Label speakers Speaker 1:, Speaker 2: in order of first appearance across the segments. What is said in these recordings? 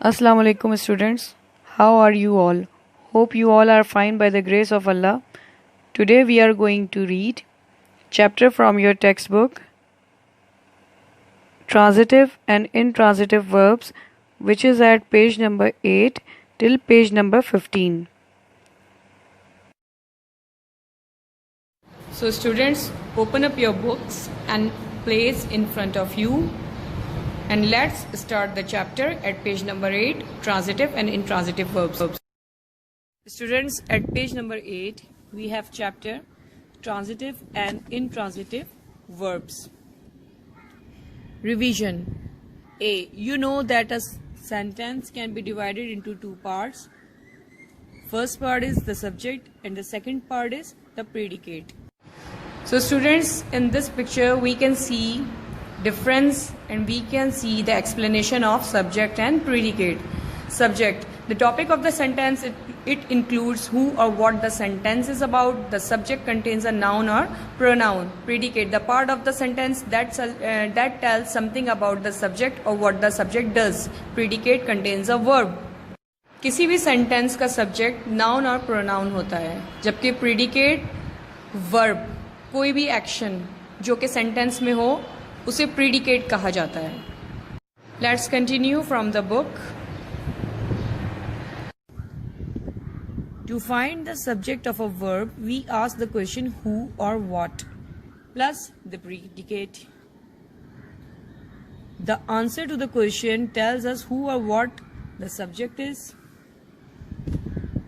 Speaker 1: Assalamu alaikum students. How are you all? Hope you all are fine by the grace of Allah. Today we are going to read chapter from your textbook Transitive and Intransitive Verbs, which is at page number 8 till page number 15. So students, open up your books and place in front of you. And let's start the chapter at page number 8, Transitive and Intransitive Verbs. Students, at page number 8, we have chapter Transitive and Intransitive Verbs. Revision. A. You know that a sentence can be divided into two parts. First part is the subject and the second part is the predicate. So students, in this picture we can see difference and we can see the explanation of subject and predicate. Subject, the topic of the sentence, it includes who or what the sentence is about. The subject contains a noun or pronoun. Predicate, the part of the sentence that tells something about the subject or what the subject does. Predicate contains a verb. किसी भी sentence का subject noun और pronoun होता है, जबकि predicate verb, कोई भी action जो कि सेंटेंस में हो उसे प्रीडिकेट कहा जाता है. Let's continue from the book. To find the subject of a verb we ask the question who और what plus the predicate. The answer to the question tells us who और what the subject is.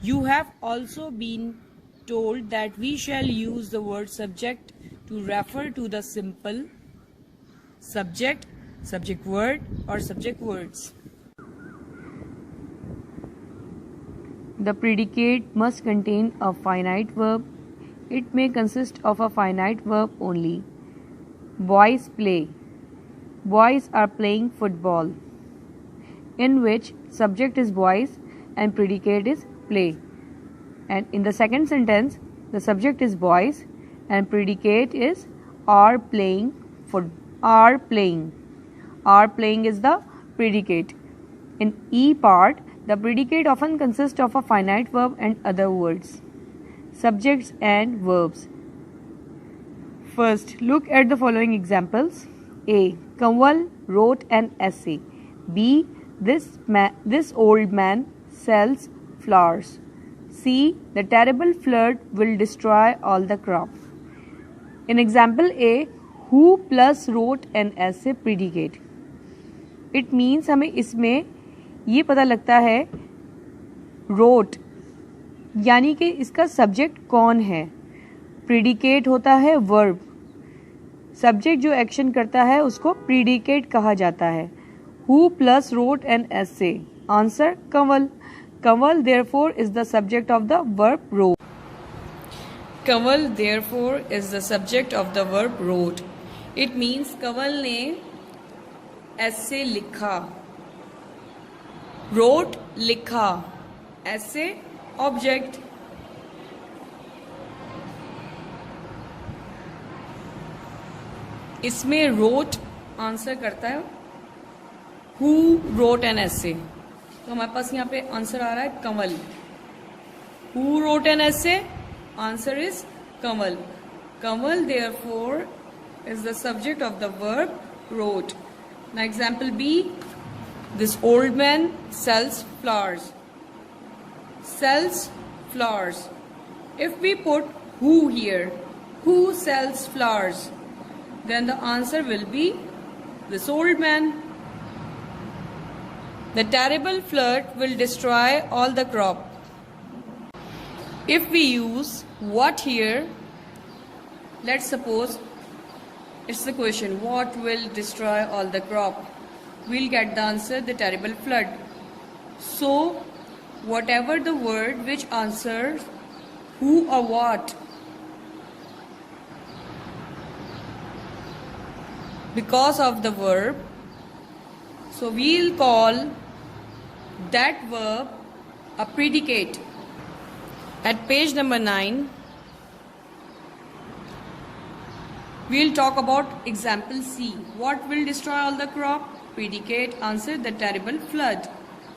Speaker 1: You have also been told that we shall use the word subject to refer to the simple subject, subject word or subject words. The predicate must contain a finite verb. It may consist of a finite verb only. Boys play. Boys are playing football, in which subject is boys and predicate is play. And in the second sentence, the subject is boys and predicate is are playing. Are playing. Are playing is the predicate. In E part, the predicate often consists of a finite verb and other words, subjects and verbs. First, look at the following examples. A. Kanwal wrote an essay. B. This old man sells flowers. C. The terrible flood will destroy all the crop. In example A, who plus wrote an essay predicate. It means हमें इसमें ये पता लगता है wrote यानी कि इसका subject कौन है. प्रीडिकेट होता है वर्ब. सब्जेक्ट जो एक्शन करता है उसको प्रीडिकेट कहा जाता है. Who plus wrote an essay. Answer Kanwal. Kanwal therefore is the subject of the verb wrote. Kanwal therefore is the subject of the verb wrote. It means Kanwal ने essay लिखा. Wrote लिखा. Essay object. इसमें wrote answer करता है who wrote an essay. तो हमारे पास यहाँ पे आंसर आ रहा है Kanwal. Who wrote an essay? Answer is Kanwal. Kanwal therefore is the subject of the verb wrote. Now example B. This old man sells flowers. Sells flowers. If we put who here, who sells flowers, then the answer will be this old man. The terrible flood will destroy all the crop. If we use what here, let's suppose it's the question, what will destroy all the crop? We'll get the answer, the terrible flood. So, whatever the word which answers who or what, because of the verb, so we'll call that verb a predicate. At page number 9, we'll talk about example C. What will destroy all the crop? Predicate, answer the terrible flood.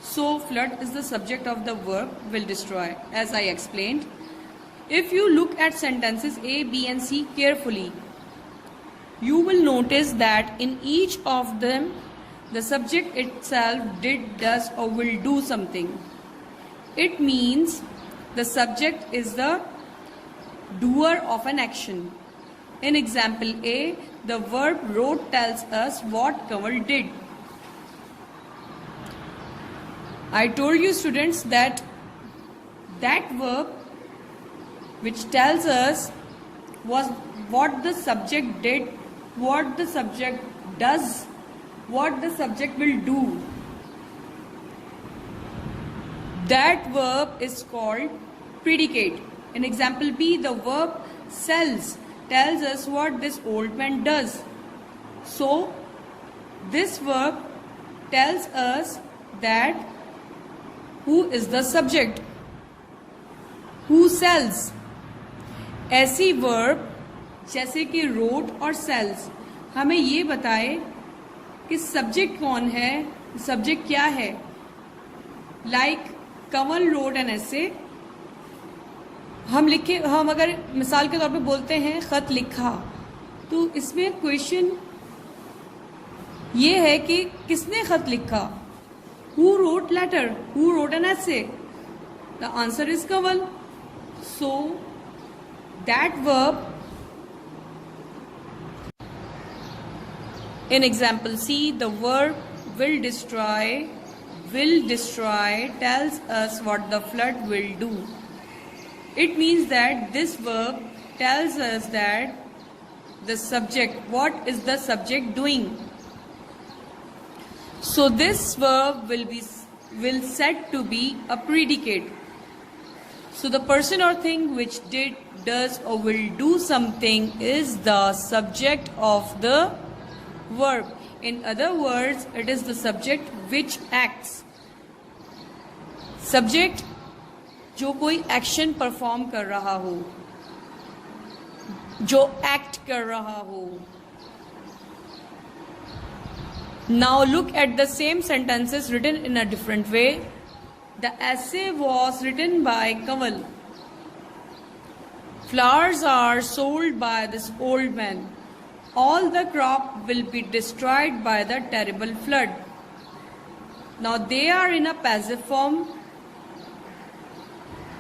Speaker 2: So flood is the subject of the verb will destroy, as I explained. If you look at sentences A, B and C carefully, you will notice that in each of them the subject itself did, does or will do something. It means the subject is the doer of an action. In example A, the verb wrote tells us what Kanwal did. I told you students that verb which tells us was what the subject did, what the subject does, what the subject will do. That verb is called predicate. In example B, the verb sells tells us what this old man does. So this verb tells us that who is the subject, who sells. ऐसी verb जैसे कि wrote और sells हमें ये बताए कि subject कौन है, सब्जेक्ट क्या है. Like Kanwal wrote an essay. हम अगर मिसाल के तौर पे बोलते हैं खत लिखा, तो इसमें क्वेश्चन ये है कि किसने खत लिखा. Who wrote letter? Who wrote an essay? The answer is Kanwal. So that verb in example C, the verb will destroy tells us what the flood will do. It means that this verb tells us that the subject, what is the subject doing. So this verb will said to be a predicate. So the person or thing which did, does or will do something is the subject of the verb. In other words, it is the subject which acts. Subject जो कोई action perform कर रहा हो, जो act कर रहा हो. Now look at the same sentences written in a different way. The essay was written by Kanwal. Flowers are sold by this old man. All the crop will be destroyed by the terrible flood. Now they are in a passive form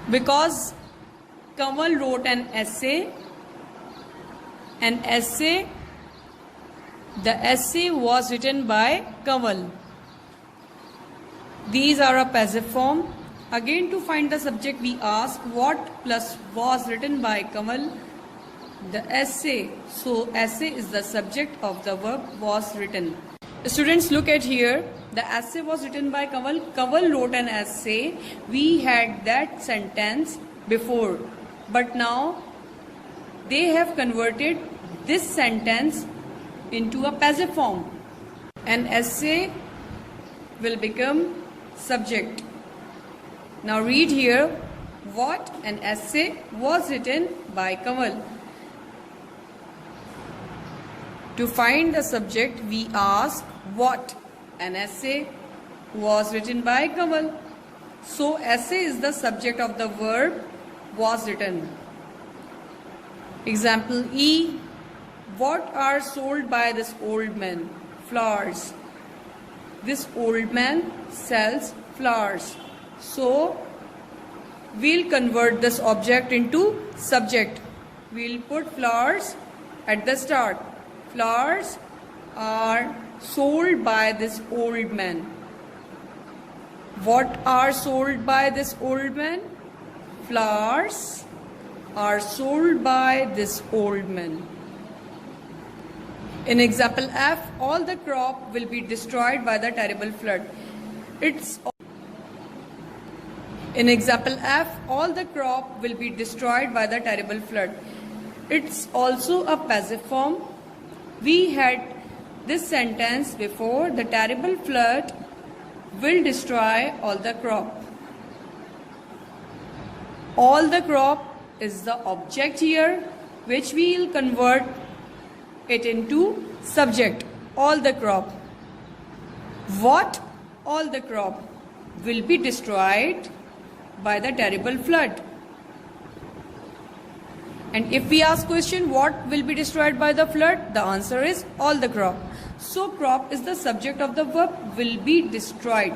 Speaker 2: because Kanwal wrote an essay. The essay was written by Kanwal. These are a passive form. Again, to find the subject, we ask what plus was written by Kanwal. The essay. So essay is the subject of the verb was written. Students, look at here. The essay was written by Kanwal. Kanwal wrote an essay. We had that sentence before, but now they have converted this sentence into a passive form. An essay will become subject. Now read here what an essay was written by Kanwal. To find the subject, we ask what an essay was written by Kanwal. So essay is the subject of the verb was written. Example E. What are sold by this old man? Flowers. This old man sells flowers. So we'll convert this object into subject. We'll put flowers at the start. Flowers are sold by this old man. What are sold by this old man? Flowers are sold by this old man. In example F, all the crop will be destroyed by the terrible flood. In example F, all the crop will be destroyed by the terrible flood. It's also a passive form. We had this sentence before. The terrible flood will destroy all the crop. All the crop is the object here, which we will convert it into subject. All the crop. What? All the crop. will be destroyed by the terrible flood. And if we ask question, what will be destroyed by the flood? The answer is all the crop. So crop is the subject of the verb will be destroyed.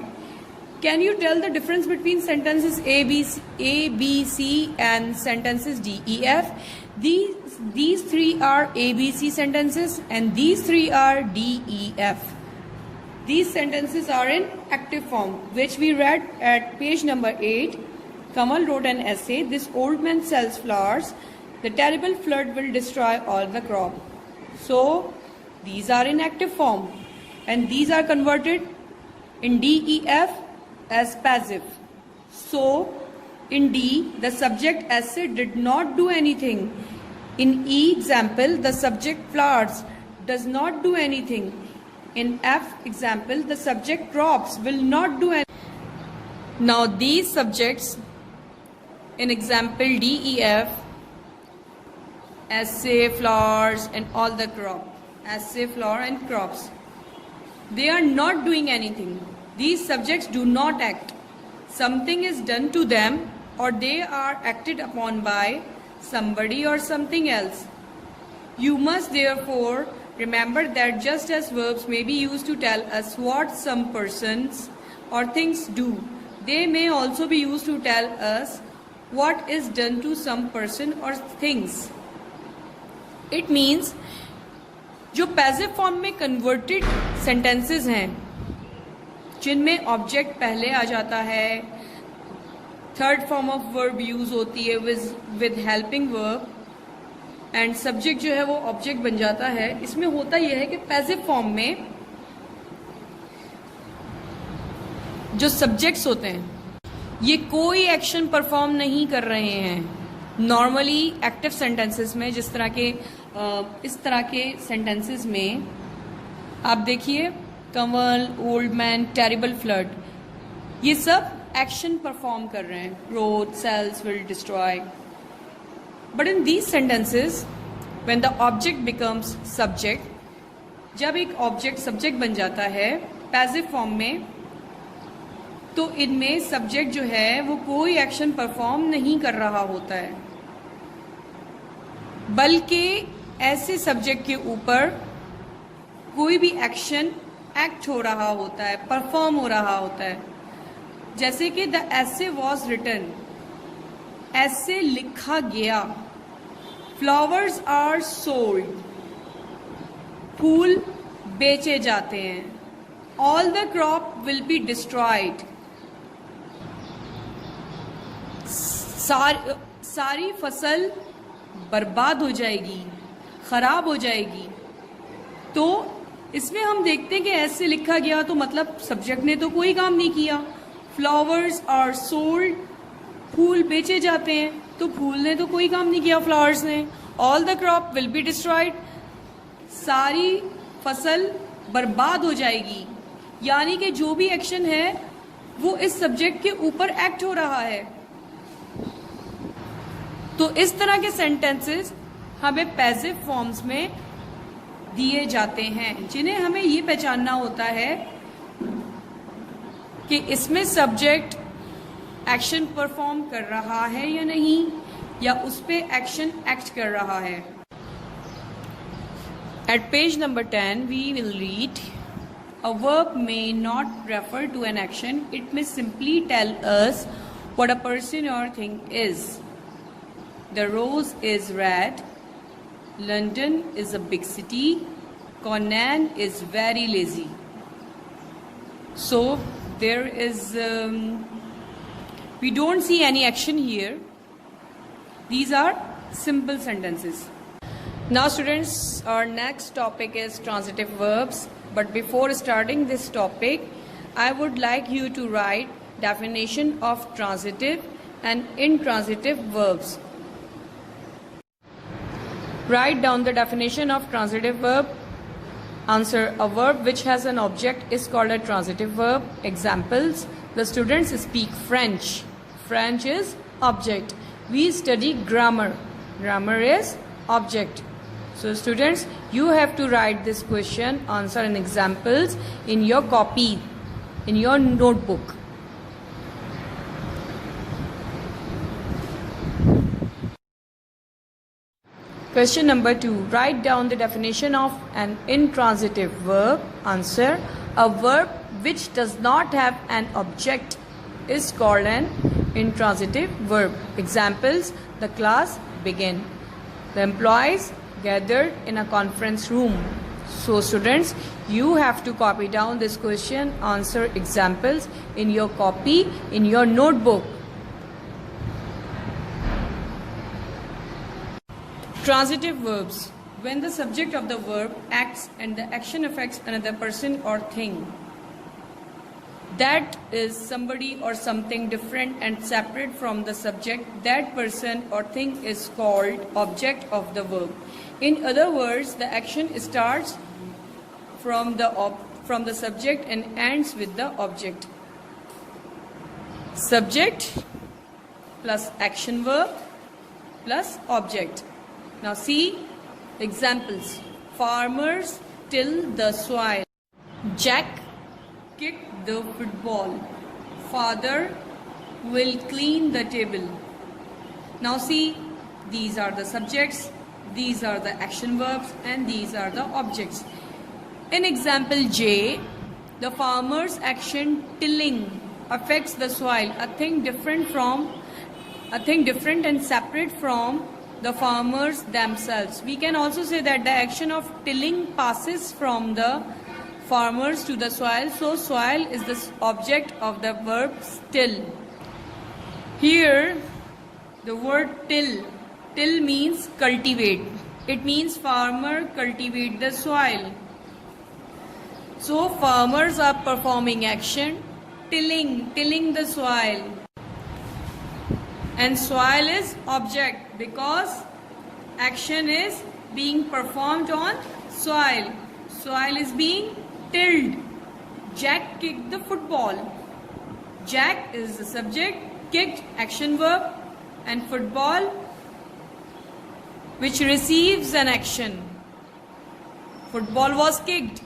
Speaker 2: Can you tell the difference between sentences A, B, C and sentences D, E, F? These three are A, B, C sentences and these three are D, E, F. These sentences are in active form, which we read at page number 8. Kamal wrote an essay, "This old man sells flowers. The terrible flood will destroy all the crop." So, these are in active form and these are converted in D, E, F as passive. So, in D, the subject essay did not do anything. In E example, the subject flowers does not do anything. In F example, the subject crops will not do anything. Now, these subjects in example D, E, F, essay, flowers and all the crop, essay, flower and crops, they are not doing anything. These subjects do not act. Something is done to them or they are acted upon by somebody or something else. You must therefore remember that just as verbs may be used to tell us what some persons or things do, they may also be used to tell us what is done to some person or things. It means जो passive form में converted sentences हैं जिनमें object पहले आ जाता है, third form of verb use होती है with helping verb and subject जो है वो ऑब्जेक्ट बन जाता है, इसमें होता यह है कि पैसिव फॉर्म में जो सब्जेक्ट्स होते हैं ये कोई एक्शन परफॉर्म नहीं कर रहे हैं. नॉर्मली एक्टिव सेंटेंसेस में इस तरह के सेंटेंसेस में आप देखिए Kamal, old man, terrible flood, ये सब एक्शन परफॉर्म कर रहे हैं. Growth, sales, will destroy. But in these sentences when the object becomes subject, जब एक ऑब्जेक्ट सब्जेक्ट बन जाता है पैसिव फॉर्म में, तो इनमें सब्जेक्ट जो है वो कोई एक्शन परफॉर्म नहीं कर रहा होता है, बल्कि ऐसे सब्जेक्ट के ऊपर कोई भी एक्शन एक्ट हो रहा होता है, परफॉर्म हो रहा होता है. जैसे कि द एसे वॉज रिटन, ऐसे लिखा गया. फ्लावर्स आर सोल्ड, फूल बेचे जाते हैं. All the crop will be destroyed, सारी फसल बर्बाद हो जाएगी, खराब हो जाएगी. तो इसमें हम देखते हैं कि ऐसे लिखा गया तो मतलब सब्जेक्ट ने तो कोई काम नहीं किया. फ्लावर्स आर सोल्ड, फूल बेचे जाते हैं, तो फूल ने तो कोई काम नहीं किया, फ्लावर्स ने. All the crop will be destroyed, सारी फसल बर्बाद हो जाएगी. यानी कि जो भी एक्शन है वो इस सब्जेक्ट के ऊपर एक्ट हो रहा है. तो इस तरह के सेंटेंसेस हमें पैसिव फॉर्म्स में दिए जाते हैं, जिन्हें हमें ये पहचानना होता है कि इसमें सब्जेक्ट एक्शन परफॉर्म कर रहा है या नहीं, या उस पे एक्शन एक्ट कर रहा है. At page number 10 we will read, a verb may not refer to an action, it may simply tell us what a person or thing is. The rose is red, London is a big city, Conan is very lazy. So there is we don't see any action here. These are simple sentences. Now students, our next topic is transitive verbs, but before starting this topic I would like you to write definition of transitive and intransitive verbs. Write down the definition of transitive verb. Answer: a verb which has an object is called a transitive verb. Examples: the students speak French. French is object. We study grammar. Grammar is object. So students, you have to write this question, answer and examples in your copy, in your notebook. Question number 2. Write down the definition of an intransitive verb. Answer. A verb which does not have an object is called an intransitive verb. Examples: the class began. The employees gathered in a conference room. So students, you have to copy down this question answer examples in your copy, in your notebook. Transitive verbs. When the subject of the verb acts and the action affects another person or thing. That is somebody or something different and separate from the subject. That person or thing is called object of the verb. In other words, the action starts from the subject and ends with the object. Subject plus action verb plus object. Now see examples. Farmers till the soil. Jack kicked the football. Father will clean the table. Now see, these are the subjects, these are the action verbs, and these are the objects. In example J, the farmer's action tilling affects the soil, a thing different and separate from the farmers themselves. We can also say that the action of tilling passes from the farmers to the soil, so soil is the object of the verb till. Here the word till means cultivate. It means farmer cultivate the soil. So farmers are performing action tilling the soil, and soil is object because action is being performed on soil. Soil is being tilled. Jack kicked the football. Jack is the subject, kicked action verb, and football which receives an action. Football was kicked.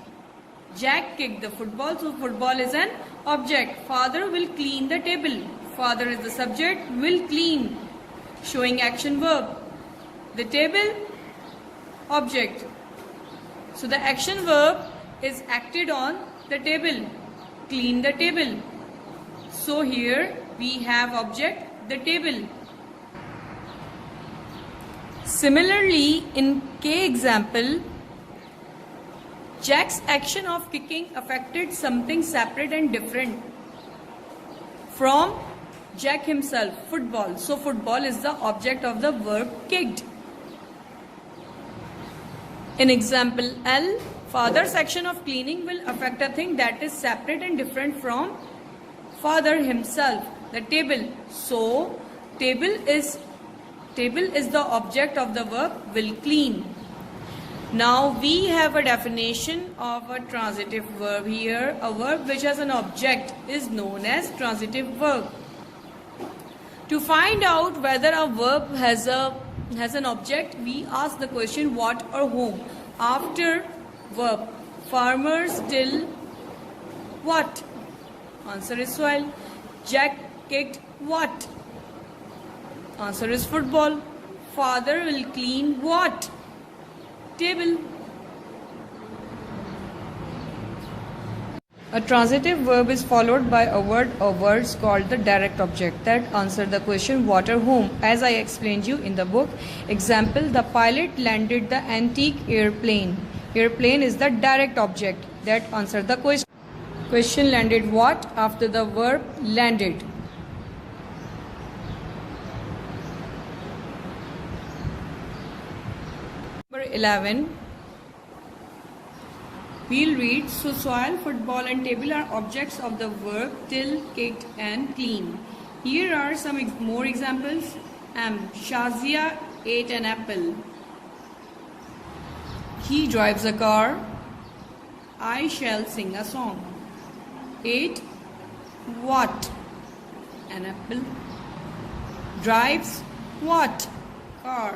Speaker 2: Jack kicked the football, so football is an object. Father will clean the table. Father is the subject, will clean, showing action verb. The table, object. So the action verb is acted on the table, clean the table. So here we have object, the table. Similarly, in K example, Jack's action of kicking affected something separate and different from Jack himself, football. So football is the object of the verb kicked. In example L, father's action of cleaning will affect a thing that is separate and different from father himself, the table. So table is the object of the verb will clean. Now we have a definition of a transitive verb here. A verb which has an object is known as transitive verb. To find out whether a verb has an object, we ask the question what or whom. After verb, farmers till what? Answer is soil. Jack kicked what? Answer is football. Father will clean what? Table. A transitive verb is followed by a word or words called the direct object that answer the question what or whom, as I explained you in the book. Example, the pilot landed the antique airplane. Airplane is the direct object that answer the question. Question landed what after the verb landed. Number 11. We'll read, so soil, football and table are objects of the verb till, kicked and clean. Here are some more examples. Shazia ate an apple. He drives a car. I shall sing a song. Ate what? An apple. Drives what? Car.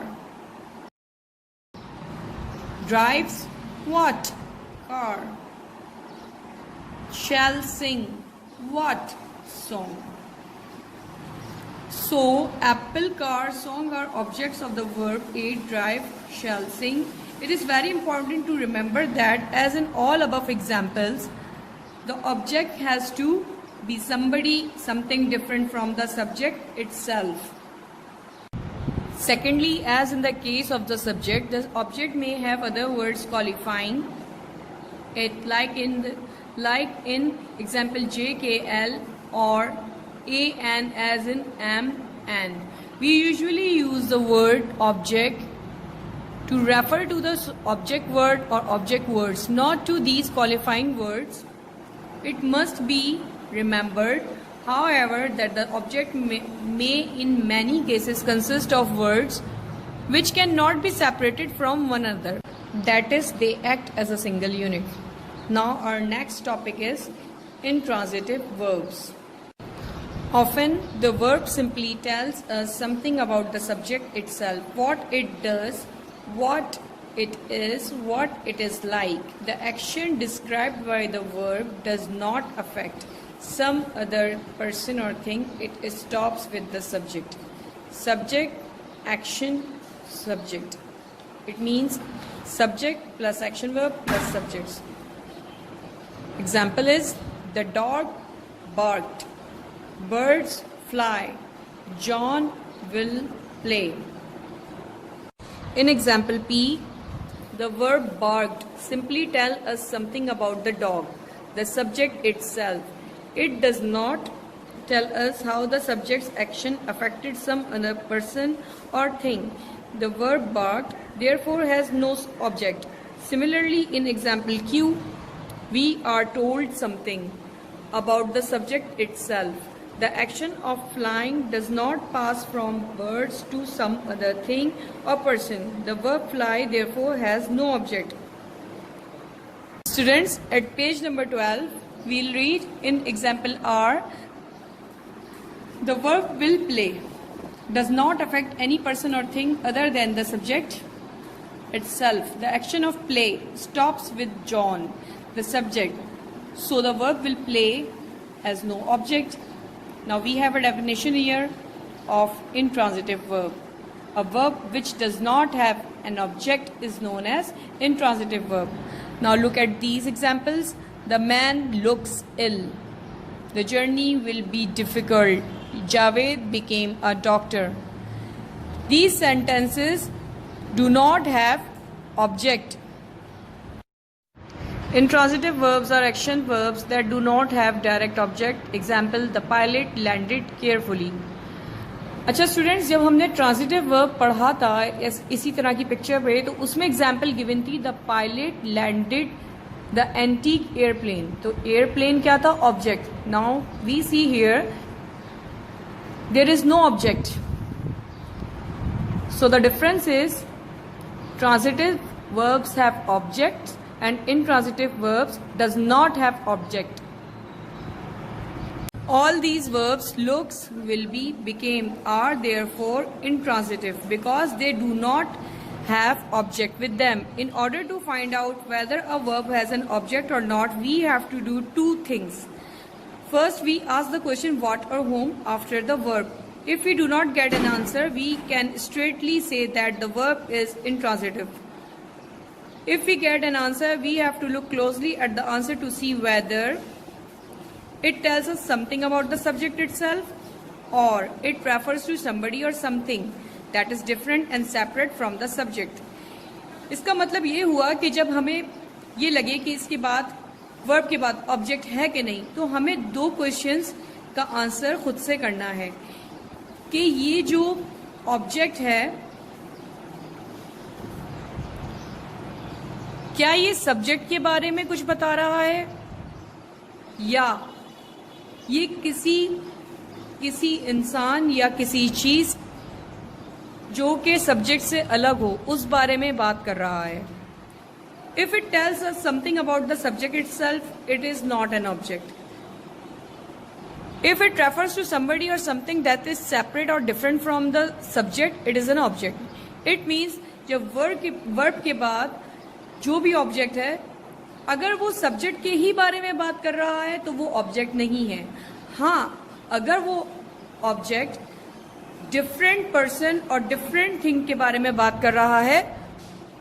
Speaker 2: Drives what? Car. Shall sing what? Song. So, apple, car, song are objects of the verb eat, drive, shall, sing. It is very important to remember that as in all above examples, the object has to be somebody, something different from the subject itself. Secondly, as in the case of the subject, the object may have other words qualifying it, like in example JKL or an, as in am, and. We usually use the word object to refer to the object word or object words, not to these qualifying words. It must be remembered, however, that the object may in many cases consist of words which cannot be separated from one another. That is, they act as a single unit. Now our next topic is intransitive verbs. Often the verb simply tells us something about the subject itself, what it does, what it is, what it is like. The action described by the verb does not affect some other person or thing. It stops with the subject. Subject, action, subject. It means subject plus action verb plus subjects. Example is the dog barked, birds fly, John will play. In example P, the verb barked simply tells us something about the dog, the subject itself. It does not tell us how the subject's action affected some other person or thing. The verb barked therefore has no object. Similarly, in example Q, we are told something about the subject itself. The action of flying does not pass from birds to some other thing or person. The verb fly therefore has no object. Students, at page number 12, we'll read in example R, the verb will play does not affect any person or thing other than the subject itself. The action of play stops with John, the subject. So the verb will play has no object. Now we have a definition here of intransitive verb. A verb which does not have an object is known as intransitive verb. Now look at these examples. The man looks ill. The journey will be difficult. Javed became a doctor. These sentences do not have object. Intransitive verbs are action verbs that do not have direct object. Example, the pilot landed carefully. अच्छा students, जब हमने transitive verb पढ़ा था इसी तरह की picture पे, तो उसमें एग्जाम्पल गिवन थी the pilot landed the antique airplane. तो एयरप्लेन क्या था? Object. Now we see here there is no object. So the difference is transitive verbs have objects and intransitive verbs does not have object. All these verbs looks, will be, became, are therefore intransitive because they do not have object with them. In order to find out whether a verb has an object or not, we have to do two things. First, we ask the question what or whom after the verb. If we do not get an answer, we can straightly say that the verb is intransitive. If we get an answer, we have to look closely at the answer to see whether it tells us something about the subject itself or it refers to somebody or something that is different and separate from the subject. इसका मतलब ये हुआ कि जब हमें ये लगे कि इसके बाद वर्ब के बाद ऑब्जेक्ट है कि नहीं, तो हमें दो क्वेश्चंस का आंसर खुद से करना है कि ये जो ऑब्जेक्ट है क्या ये सब्जेक्ट के बारे में कुछ बता रहा है या ये किसी इंसान या किसी चीज जो कि सब्जेक्ट से अलग हो उस बारे में बात कर रहा है. If it tells us something about the subject itself, it is not an object. If it refers to somebody or something that is separate or different from the subject, it is an object. It means जब verb के बाद जो भी object है, अगर वो subject के ही बारे में बात कर रहा है तो वो ऑब्जेक्ट नहीं है. हाँ, अगर वो ऑब्जेक्ट डिफरेंट पर्सन और डिफरेंट थिंग के बारे में बात कर रहा है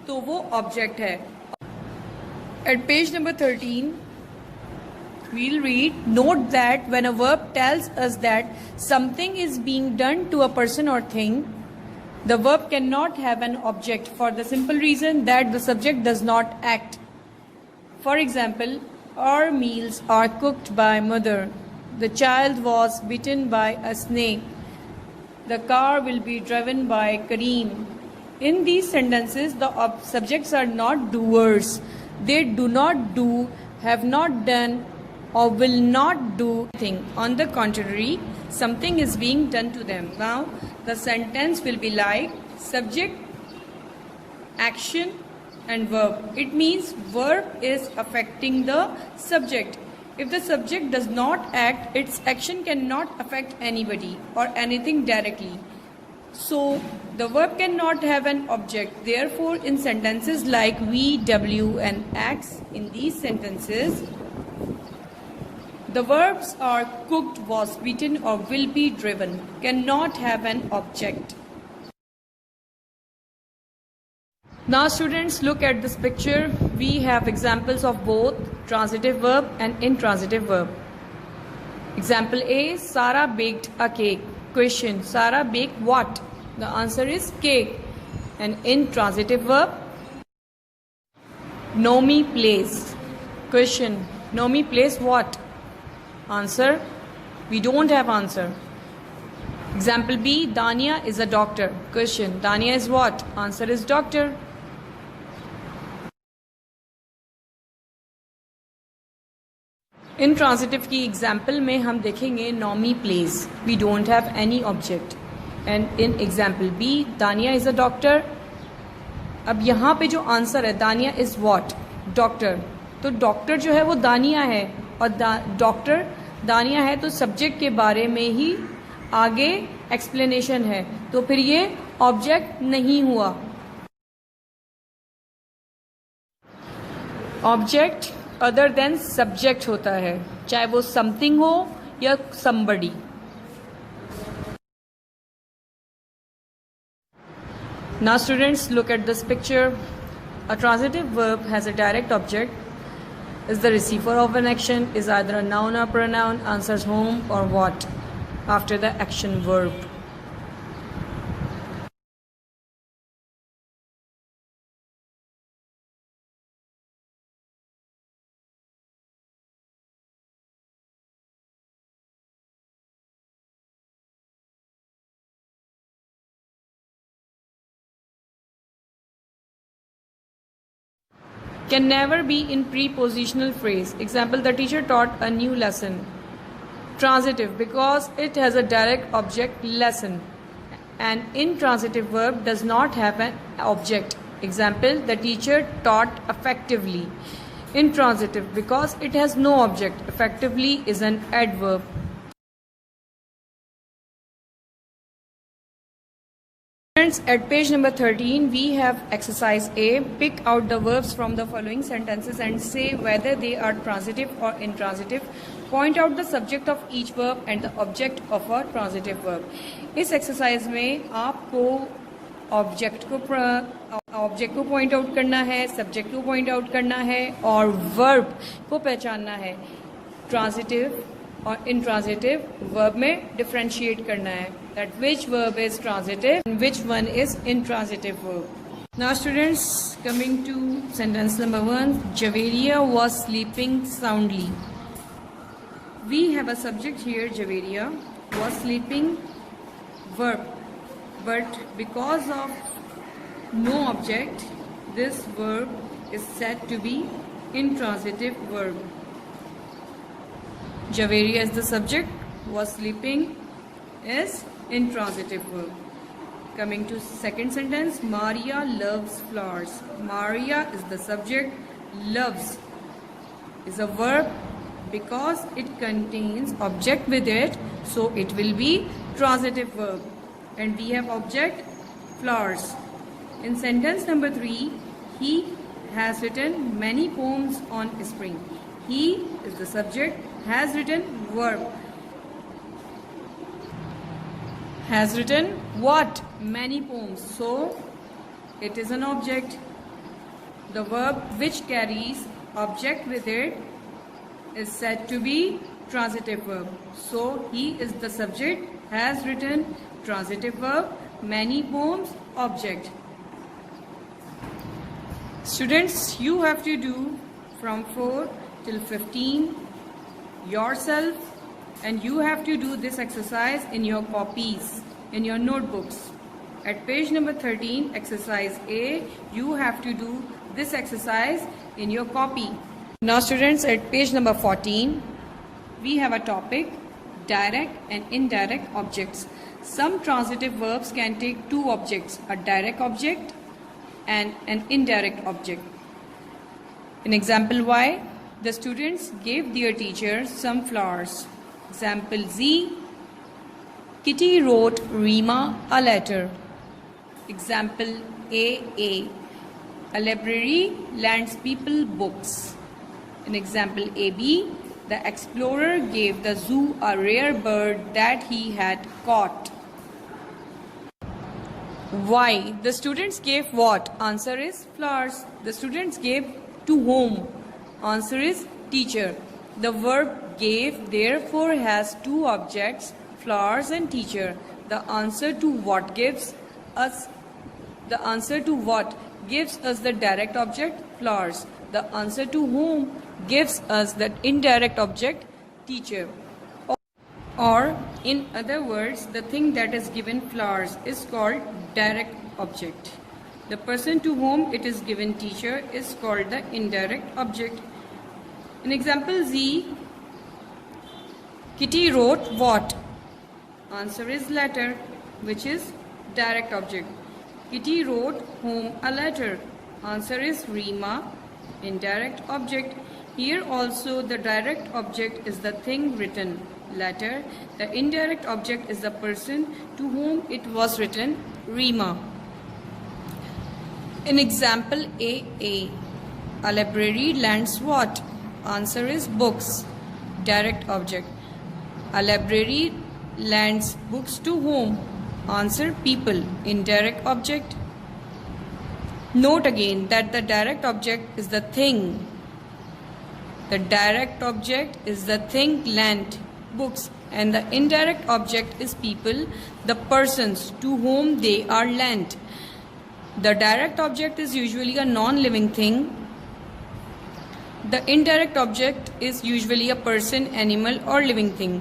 Speaker 2: तो वो ऑब्जेक्ट है. At page number 13, we'll read, note that when a verb tells us that something is being done to a person or thing, the verb cannot have an object for the simple reason that the subject does not act. For example, our meals are cooked by mother. The child was bitten by a snake. The car will be driven by Kareem. In these sentences, the subjects are not doers. They do not do, have not done, or will not do anything. On the contrary, something is being done to them. Now, the sentence will be like subject, action, and verb. It means verb is affecting the subject. If the subject does not act, its action cannot affect anybody or anything directly. So, the verb cannot have an object. Therefore, in sentences like we, w, and x, in these sentences, the verbs are cooked, was beaten, or will be driven, cannot have an object. Now, students, look at this picture. We have examples of both transitive verb and intransitive verb. Example A, Sarah baked a cake. Question, Sarah baked what? The answer is cake. An intransitive verb, Nomi plays. Question, Nomi plays what? Answer, we don't have answer. Example B, Dania is a doctor. Question, Dania is what? Answer is doctor. Intransitive की example में हम देखेंगे Nomi plays. We don't have any object. And in example B, Dania is a doctor. अब यहाँ पे जो answer है दानिया इज व्हाट? डॉक्टर. तो डॉक्टर जो है वो दानिया है और डॉक्टर दानिया है, तो सब्जेक्ट के बारे में ही आगे एक्सप्लेनेशन है, तो फिर ये ऑब्जेक्ट नहीं हुआ. ऑब्जेक्ट अदर देन सब्जेक्ट होता है, चाहे वो समथिंग हो या somebody. Now students, look at this picture. A transitive verb has a direct object, is the receiver of an action, is either a noun or pronoun, answers whom or what after the action verb. Can never be in prepositional phrase. Example, the teacher taught a new lesson. Transitive, because it has a direct object, lesson. An intransitive verb does not have an object. Example, the teacher taught effectively. Intransitive, because it has no object. Effectively is an adverb. At page number 13, we have exercise A. Pick out the verbs from the following sentences and say whether they are transitive or intransitive. Point out the subject of each verb and the object of a transitive verb. इस exercise में आपको object को point out करना है, subject को point out करना है और वर्ब को पहचानना है. ट्रांजिटिव और intransitive verb में डिफरेंशिएट करना है that which verb is transitive and which one is intransitive verb. Now students, coming to sentence number 1, Javeria was sleeping soundly. We have a subject here, Javeria was sleeping, verb, but because of no object, this verb is said to be intransitive verb. Javeria is the subject, was sleeping is intransitive verb. Coming to second sentence, Maria loves flowers. Maria is the subject, loves is a verb because it contains object with it, so it will be transitive verb. And we have object, flowers. In sentence number 3, he has written many poems on spring. He is the subject, has written verb. has written what? Many poems. So it is an object. The verb which carries object with it is said to be transitive verb. So he is the subject, has written, transitive verb, many poems, object. Students, you have to do from 4 till 15 yourself, and you have to do this exercise in your copies, in your notebooks. At page number 13, exercise A, you have to do this exercise in your copy. Now students, at page number 14, we have a topic, direct and indirect objects. Some transitive verbs can take two objects, a direct object and an indirect object. In example Y, the students gave their teacher some flowers. Example Z, Kitty wrote Rima a letter. Example A, a library lends people books. In example AB, the explorer gave the zoo a rare bird that he had caught. Y, the students gave what? Answer is flowers. The students gave to whom? Answer is teacher. The verb gave therefore has two objects, flowers and teacher. The answer to what gives us? The answer to what gives us the direct object, flowers. The answer to whom gives us the indirect object, teacher. Or in other words, the thing that is given flowers is called direct object. The person to whom it is given teacher is called the indirect object. In example Z, Kitty wrote what? Answer is letter, which is direct object. Kitty wrote whom a letter. Answer is Rima, indirect object. Here also the direct object is the thing written, letter. The indirect object is the person to whom it was written, Rima. In example A, a library lends what? Answer is books, direct object. A library lends books to whom? Answer people, indirect object. Note again that the direct object is the thing. The direct object is the thing lent, books, and the indirect object is people, the persons to whom they are lent. The direct object is usually a non-living thing. The indirect object is usually a person, animal, or living thing.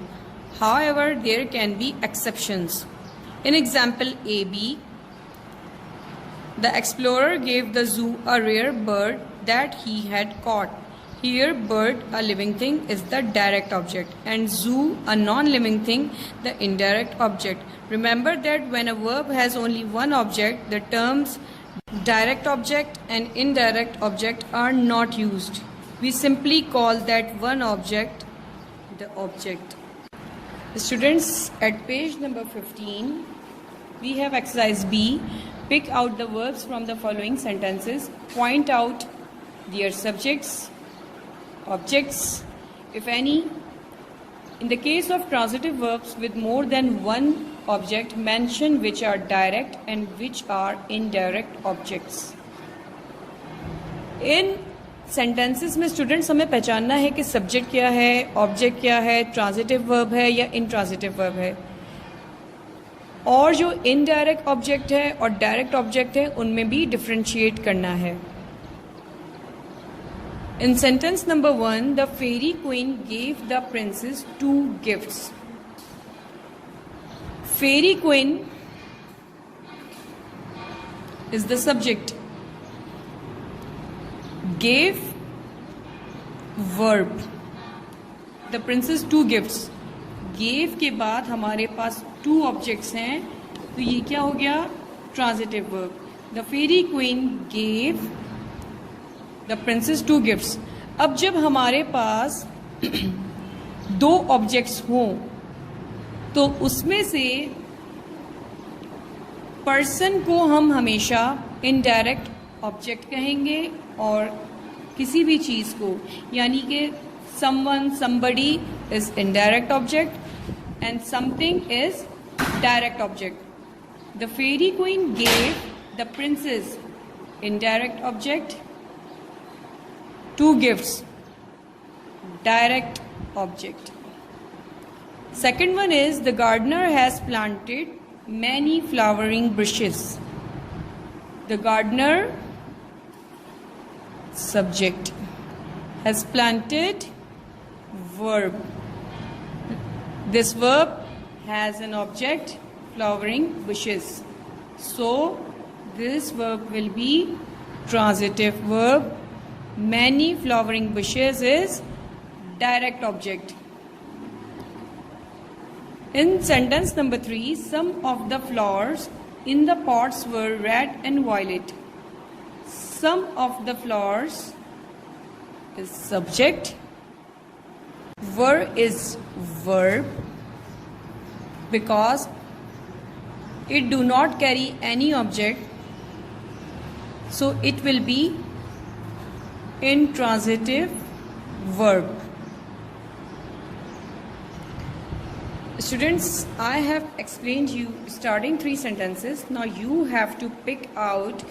Speaker 2: However, there can be exceptions. In example AB, the explorer gave the zoo a rare bird that he had caught. Here, bird, a living thing, is the direct object, and zoo, a non-living thing, the indirect object. Remember that when a verb has only one object, the terms direct object and indirect object are not used. We simply call that one object the object. Students, at page number 15, we have exercise B. Pick out the verbs from the following sentences. Point out their subjects, objects, if any. In the case of transitive verbs with more than one object, mention which are direct and which are indirect objects. In sentences में students हमें पहचानना है कि subject क्या है, object क्या है, transitive verb है या इनट्रांजिटिव वर्ब है, और जो इनडायरेक्ट ऑब्जेक्ट है और डायरेक्ट ऑब्जेक्ट है उनमें भी डिफरेंशिएट करना है. In sentence number 1, the fairy queen gave the princess 2 gifts. Fairy queen is the subject. Gave, verb. The princess 2 gifts. Gave के बाद हमारे पास 2 objects हैं, तो ये क्या हो गया? Transitive verb. The fairy queen gave the princess 2 gifts. अब जब हमारे पास 2 objects हों, तो उसमें से person को हम हमेशा indirect object कहेंगे और किसी भी चीज़ को, यानी कि someone, somebody is indirect object and something is direct object. The fairy queen gave the princess, indirect object. 2 gifts, direct object. Second one is the gardener has planted many flowering bushes. The gardener, subject, has planted, verb. This verb has an object, flowering bushes. So this verb will be transitive verb. Many flowering bushes is direct object. In sentence number 3, some of the flowers in the pots were red and violet. Some of the flowers is subject. Were is verb because it do not carry any object, so it will be intransitive verb. Students, I have explained you starting 3 sentences. Now you have to pick out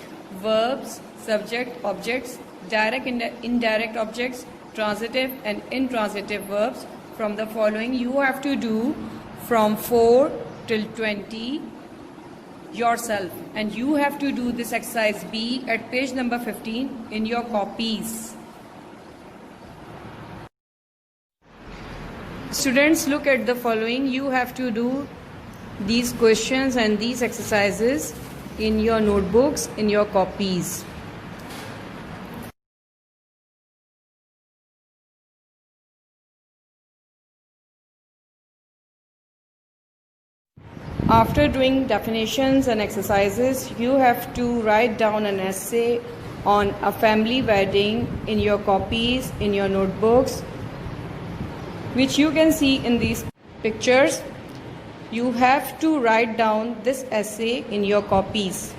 Speaker 2: verbs, subject, objects, direct and indirect objects, transitive and intransitive verbs from the following. You have to do from 4 till 20 yourself, and you have to do this exercise B at page number 15 in your copies. Students, look at the following. You have to do these questions and these exercises in your notebooks, in your copies. After doing definitions and exercises, you have to write down an essay on a family wedding in your copies, in your notebooks, which you can see in these pictures. You have to write down this essay in your copies.